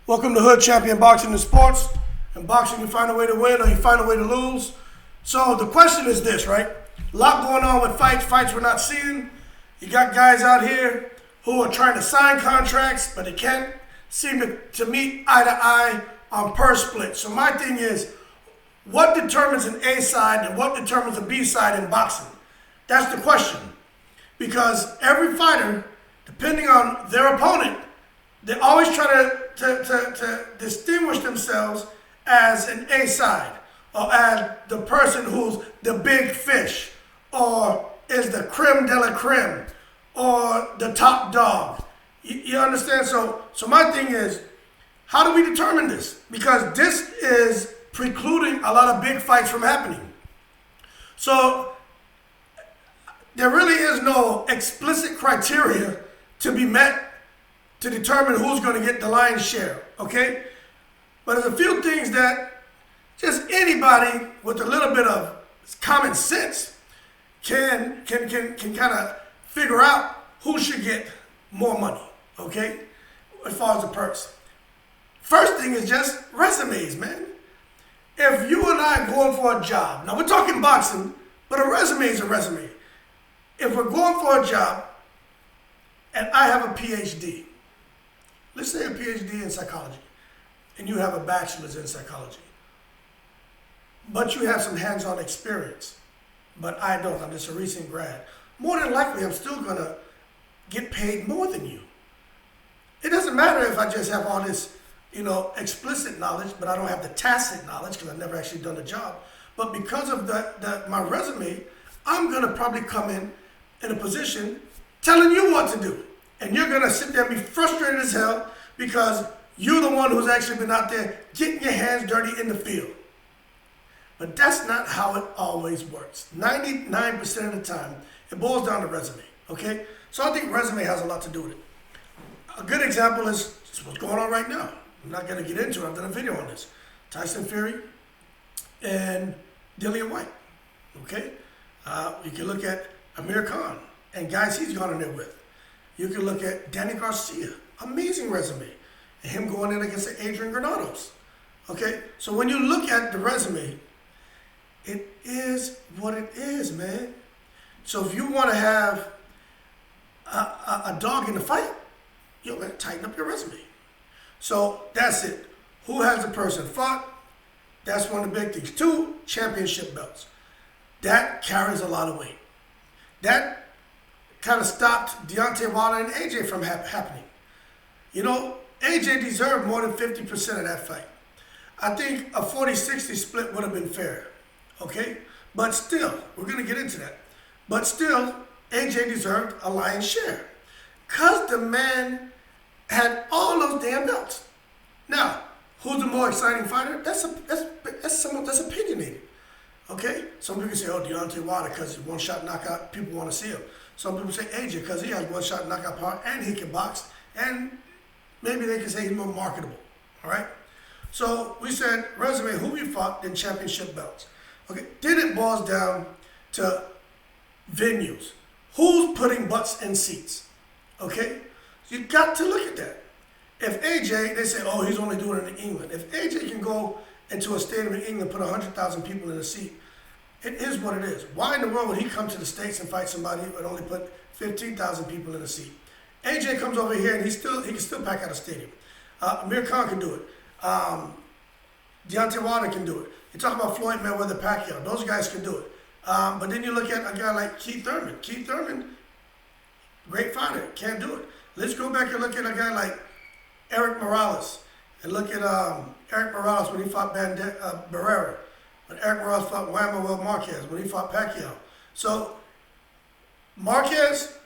Welcome to Hood Champion Boxing and Sports. In boxing, you find a way to win or you find a way to lose. So the question is this, right? A lot going on with fights we're not seeing. You got guys out here who are trying to sign contracts, but they can't seem to meet eye to eye on purse split. So my thing is, what determines an A side and what determines a B side in boxing? That's the question. Because every fighter, depending on their opponent, they always try to distinguish themselves as an A side, or as the person who's the big fish, or is the creme de la creme, or the top dog. You understand? So my thing is, how do we determine this? Because this is precluding a lot of big fights from happening. So there really is no explicit criteria to be met to determine who's going to get the lion's share, okay? But there's a few things that just anybody with a little bit of common sense can kind of figure out who should get more money, okay? As far as the purse. First thing is just resumes, man. If you and I are going for a job, now we're talking boxing, but a resume is a resume. If we're going for a job and I have a PhD, let's say a PhD in psychology, and you have a bachelor's in psychology, but you have some hands-on experience, but I don't, I'm just a recent grad. More than likely, I'm still gonna get paid more than you. It doesn't matter if I just have all this, explicit knowledge, but I don't have the tacit knowledge because I've never actually done the job. But because of my resume, I'm gonna probably come in a position telling you what to do. And you're gonna sit there and be frustrated as hell because you're the one who's actually been out there getting your hands dirty in the field. But that's not how it always works. 99% of the time, it boils down to resume, okay? So I think resume has a lot to do with it. A good example is what's going on right now. I'm not gonna get into it, I've done a video on this. Tyson Fury and Dillian White, okay? You can look at Amir Khan and guys he's gone in there with. You can look at Danny Garcia, amazing resume, and him going in against Adrian Granados. Okay, so when you look at the resume, it is what it is, man. So if you want to have a dog in the fight, you're gonna tighten up your resume. So that's it. Who has the person fought? That's one of the big things. 2, championship belts. That carries a lot of weight. That kind of stopped Deontay Wilder and AJ from happening. AJ deserved more than 50% of that fight. I think a 40-60 split would have been fair, okay? But still, we're going to get into that. But still, AJ deserved a lion's share because the man had all those damn belts. Now, who's the more exciting fighter? That's opinionated, okay? Some people say, Deontay Wilder because he's one-shot knockout, people want to see him. Some people say AJ because he has one-shot knockout power and he can box, and maybe they can say he's more marketable, all right? So we said resume, who you fought, then championship belts. Okay, then it boils down to venues. Who's putting butts in seats, okay? You got to look at that. If AJ, they say, he's only doing it in England. If AJ can go into a stadium in England, put 100,000 people in a seat, it is what it is. Why in the world would he come to the States and fight somebody who would only put 15,000 people in a seat? AJ comes over here and he can still pack out a stadium. Amir Khan can do it. Deontay Wilder can do it. You talk about Floyd Mayweather, Pacquiao. Those guys can do it. But then you look at a guy like Keith Thurman. Keith Thurman, great fighter, can't do it. Let's go back and look at a guy like Eric Morales. And look at Eric Morales when he fought Barrera. When Eric Morales fought Juan Manuel Marquez, when he fought Pacquiao. So, Marquez,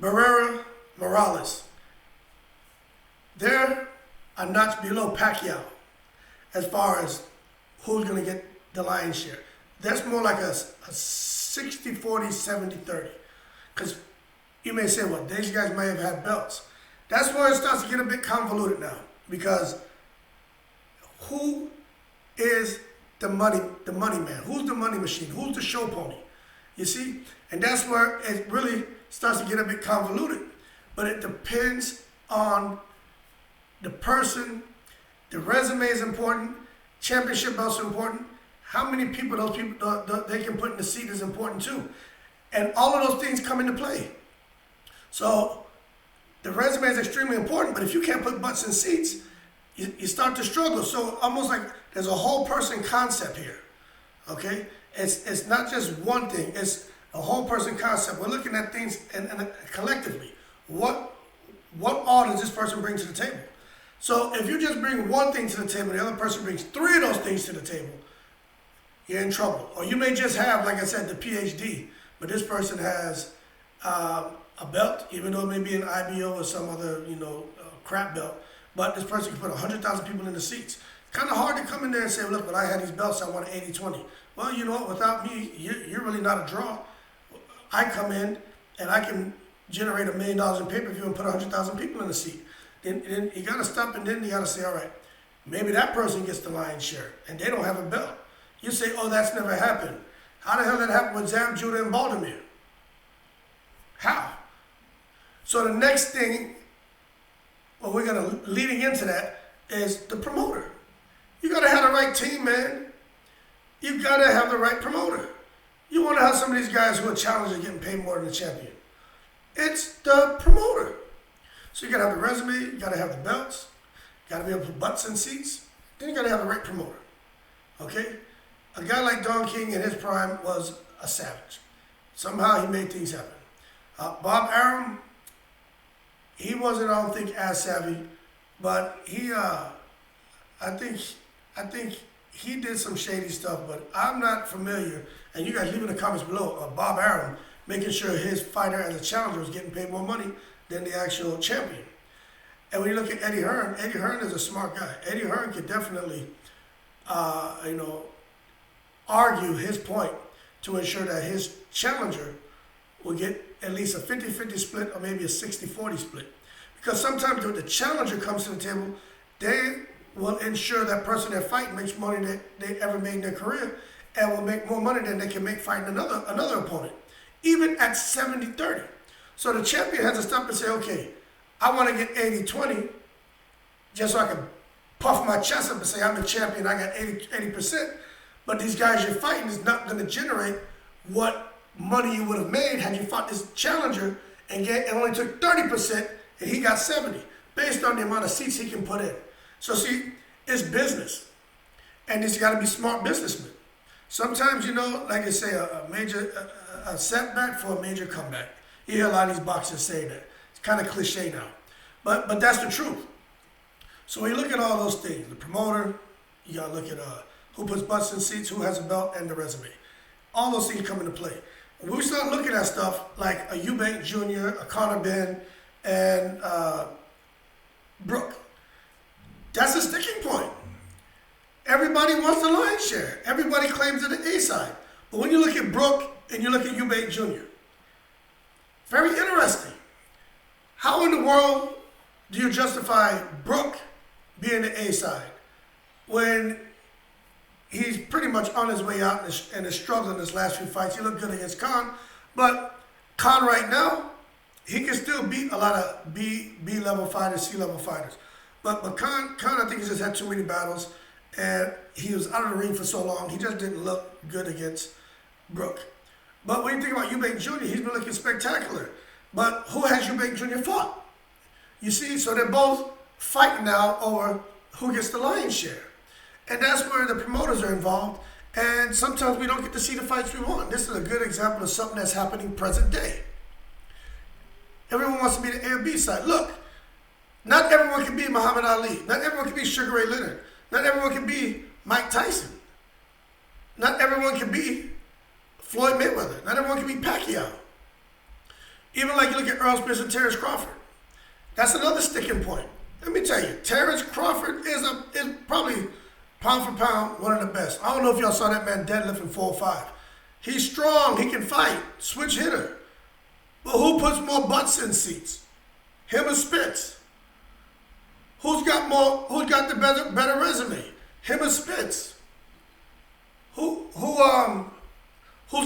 Barrera, Morales, they're a notch below Pacquiao as far as who's going to get the lion's share. That's more like a 60-40, 70-30. Because you may say, these guys may have had belts. That's where it starts to get a bit convoluted now. Because who is the money man? Who's the money machine? Who's the show pony? You see? And that's where it really starts to get a bit convoluted. But it depends on the person The resume is important. Championship belts are important. How many people they can put in the seat is important too. And all of those things come into play. So the resume is extremely important, but if you can't put butts in seats, you start to struggle. So almost like there's a whole person concept here. Okay? It's not just one thing, it's a whole person concept. We're looking at things and collectively. What all does this person bring to the table? So if you just bring one thing to the table, the other person brings 3 of those things to the table, you're in trouble. Or you may just have, like I said, the PhD, but this person has a belt, even though it may be an IBO or some other, crap belt, but this person can put 100,000 people in the seats. Kind of hard to come in there and say, look, when I had these belts, I won 80-20. Well, you know what, without me, you're really not a draw. I come in and I can generate $1 million in pay-per-view and put 100,000 people in the seat. Then you got to stop, and then you got to say, all right, maybe that person gets the lion's share, and they don't have a belt. You say, oh, that's never happened. How the hell did that happen with Zab Judah and Baltimore? How? So the next thing, well, we're going to, leading into that, is the promoter. You got to have the right team, man. You got to have the right promoter. You want to have some of these guys who are challengers getting paid more than the champion. It's the promoter. So you got to have the resume, you got to have the belts, you got to be able to put butts in seats, then you got to have the right promoter. Okay? A guy like Don King in his prime was a savage. Somehow he made things happen. Bob Arum, he wasn't, I don't think, as savvy, but he, I think he did some shady stuff, but I'm not familiar, and you guys leave in the comments below, Bob Arum making sure his fighter as a challenger was getting paid more money than the actual champion. And when you look at Eddie Hearn is a smart guy. Eddie Hearn could definitely, argue his point to ensure that his challenger will get at least a 50-50 split or maybe a 60-40 split. Because sometimes when the challenger comes to the table, they will ensure that person they're fighting makes money that they ever made in their career and will make more money than they can make fighting another opponent, even at 70-30. So the champion has to stop and say, okay, I want to get 80-20 just so I can puff my chest up and say I'm the champion, I got 80%. But these guys you're fighting is not going to generate what money you would have made had you fought this challenger and only took 30% and he got 70 based on the amount of seats he can put in. So see, it's business. And it's got to be smart businessmen. Sometimes, like I say, a setback for a major comeback. You hear a lot of these boxers say that. It's kind of cliche now. But that's the truth. So when you look at all those things, the promoter, you got to look at who puts butts in seats, who has a belt, and the resume. All those things come into play. When we start looking at stuff like a Eubank Jr., a Conor Benn, and Brook, that's a sticking point. Everybody wants the lion's share. Everybody claims to the A side. But when you look at Brook and you look at Eubank Jr., very interesting. How in the world do you justify Brook being the A side when he's pretty much on his way out and is struggling his last few fights? He looked good against Khan, but Khan right now, he can still beat a lot of B-level fighters, C-level fighters. But Khan, I think he just had too many battles, and he was out of the ring for so long, he just didn't look good against Brook. But when you think about Eubank Jr., he's been looking spectacular. But who has Eubank Jr. fought? You see, so they're both fighting now over who gets the lion's share. And that's where the promoters are involved. And sometimes we don't get to see the fights we want. This is a good example of something that's happening present day. Everyone wants to be the A or B side. Look, not everyone can be Muhammad Ali. Not everyone can be Sugar Ray Leonard. Not everyone can be Mike Tyson. Not everyone can be Floyd Mayweather. Not everyone can be Pacquiao. Even like you look at Earl Spence and Terrence Crawford. That's another sticking point. Let me tell you, Terrence Crawford is probably pound for pound one of the best. I don't know if y'all saw that man deadlifting 405. He's strong. He can fight. Switch hitter. But who puts more butts in seats? Him or Spence? Who's got the better resume? Him or Spence? Who's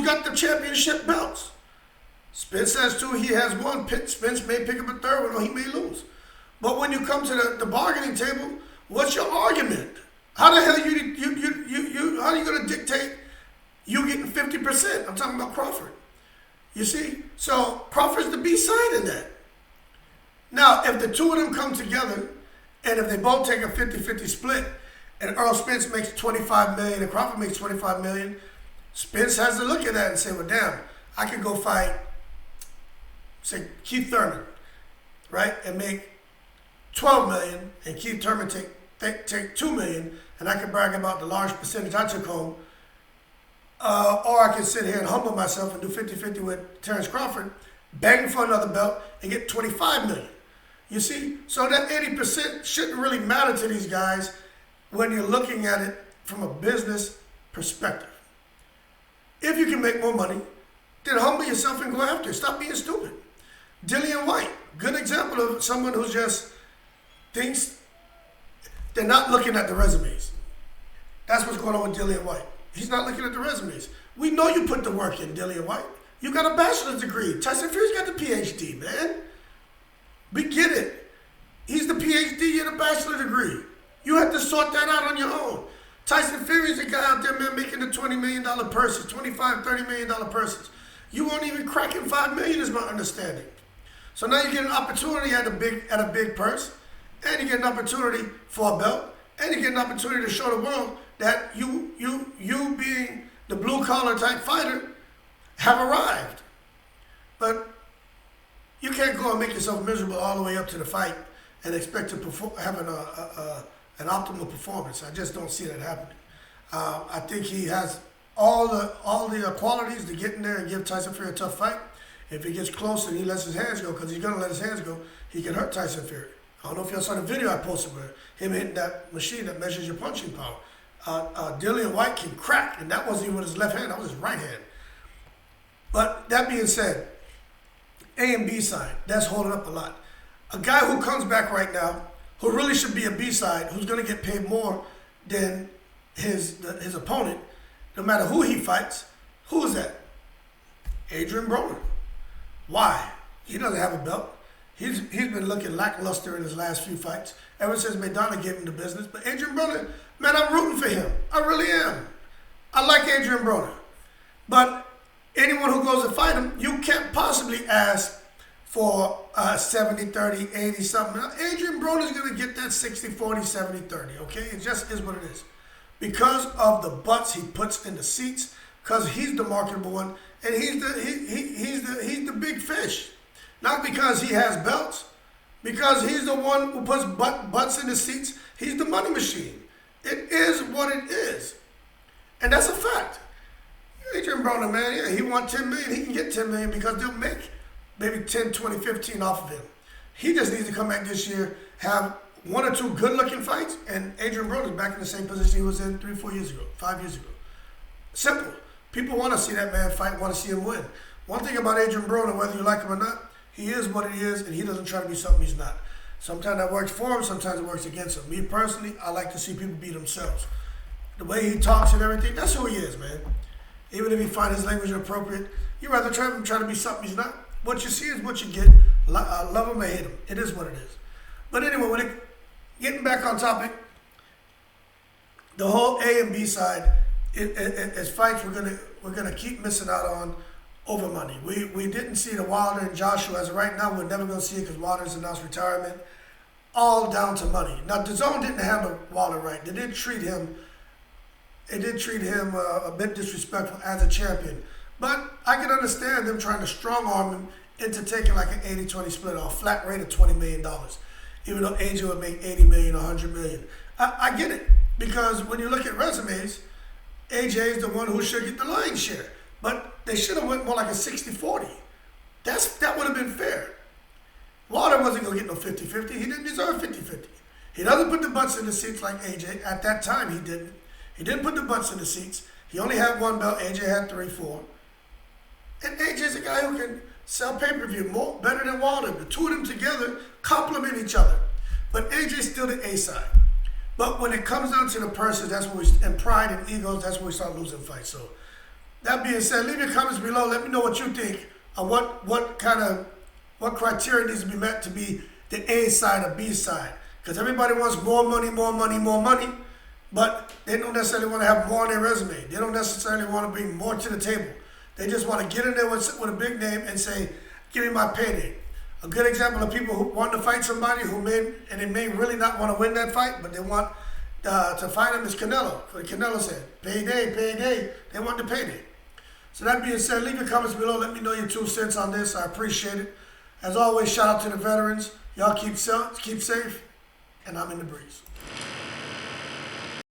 got the championship belts? Spence has 2, he has 1. Spence may pick up a 3rd one or he may lose. But when you come to the bargaining table, What's your argument? How the hell how are you gonna dictate you getting 50%? I'm talking about Crawford. You see? So Crawford's the B side in that. Now, if the two of them come together, and if they both take a 50-50 split, and Earl Spence makes $25 million and Crawford makes $25 million, Spence has to look at that and say, well, damn, I could go fight, say, Keith Thurman, right, and make $12 million, and Keith Thurman take $2 million, and I can brag about the large percentage I took home. Or I can sit here and humble myself and do 50-50 with Terrence Crawford, bang for another belt, and get $25 million. You see? So that 80% shouldn't really matter to these guys when you're looking at it from a business perspective. If you can make more money, then humble yourself and go after it. Stop being stupid. Dillian White, good example of someone who just thinks they're not looking at the resumes. That's what's going on with Dillian White. He's not looking at the resumes. We know you put the work in, Dillian White. You got a bachelor's degree. Tyson Fury's got the PhD, man. We get it. He's the PhD and a bachelor's degree. You have to sort that out on your own. Tyson Fury's a guy out there, man, making the $20 million purses, $25, $30 million purses. You won't even crack in $5 million is my understanding. So now you get an opportunity at a big purse, and you get an opportunity for a belt, and you get an opportunity to show the world that you being the blue collar type fighter have arrived. But you can't go and make yourself miserable all the way up to the fight and expect to have an optimal performance. I just don't see that happening. I think he has all the qualities to get in there and give Tyson Fury a tough fight. If he gets close and he lets his hands go, because he's going to let his hands go, he can hurt Tyson Fury. I don't know if y'all saw the video I posted with him hitting that machine that measures your punching power. Dillian White can crack, and that wasn't even with his left hand, that was his right hand. But that being said, A and B side, that's holding up a lot. A guy who comes back right now, who really should be a B side, who's going to get paid more than his opponent, no matter who he fights, who is that? Adrian Broner. Why? He doesn't have a belt. He's been looking lackluster in his last few fights, ever since Maidana gave him the business. But Adrian Broner, man, I'm rooting for him. I really am. I like Adrian Broner. But anyone who goes to fight him, you can't possibly ask for 70-30, 80-something. Adrian Broner's going to get that 60-40, 70-30, okay? It just is what it is. Because of the butts he puts in the seats, because he's the marketable one, and he's the big fish. Not because he has belts, because he's the one who puts butts in the seats. He's the money machine. It is what it is. And that's a fact. Adrian Broner, man, yeah, he wants $10 million. He can get $10 million because they'll make maybe 10, 20, 15 off of him. He just needs to come back this year, have one or two good-looking fights, and Adrian Broner's back in the same position he was in 3, 4 years ago, 5 years ago. Simple. People want to see that man fight, want to see him win. One thing about Adrian Broner, whether you like him or not, he is what he is, and he doesn't try to be something he's not. Sometimes that works for him, sometimes it works against him. Me personally, I like to see people be themselves. The way he talks and everything, that's who he is, man. Even if he finds his language inappropriate, you rather try to be something he's not. What you see is what you get. Love him or hate him. It is what it is. But anyway, getting back on topic, the whole A and B side, as fights we're gonna keep missing out on over money. We didn't see the Wilder and Joshua as of right now. We're never gonna see it because Wilder's announced retirement. All down to money. Now DAZN didn't handle Wilder right. They did treat him a bit disrespectful as a champion. But I can understand them trying to strong arm him into taking like an 80-20 split or a flat rate of $20 million. Even though AJ would make $80 million or $100 million. I get it. Because when you look at resumes, AJ is the one who should get the lion's share. But they should have went more like a 60-40. That would have been fair. Wilder wasn't going to get no 50-50. He didn't deserve 50-50. He doesn't put the butts in the seats like AJ. At that time, he didn't. He didn't put the butts in the seats. He only had one belt. AJ had 3, 4. And AJ's a guy who can sell pay-per-view better than Wilder. The two of them together complement each other. But AJ's still the A side. But when it comes down to the purses, and pride and egos, that's when we start losing fights. So that being said, leave your comments below. Let me know what you think on what criteria needs to be met to be the A side or B side. Because everybody wants more money, more money, more money, but they don't necessarily want to have more on their resume. They don't necessarily want to bring more to the table. They just want to get in there with a big name and say, give me my payday. A good example of people who want to fight somebody they may really not want to win that fight, but they want to fight him is Canelo. Canelo said, payday, payday. They want the payday. So that being said, leave your comments below. Let me know your 2 cents on this. I appreciate it. As always, shout out to the veterans. Y'all keep safe, and I'm in the breeze.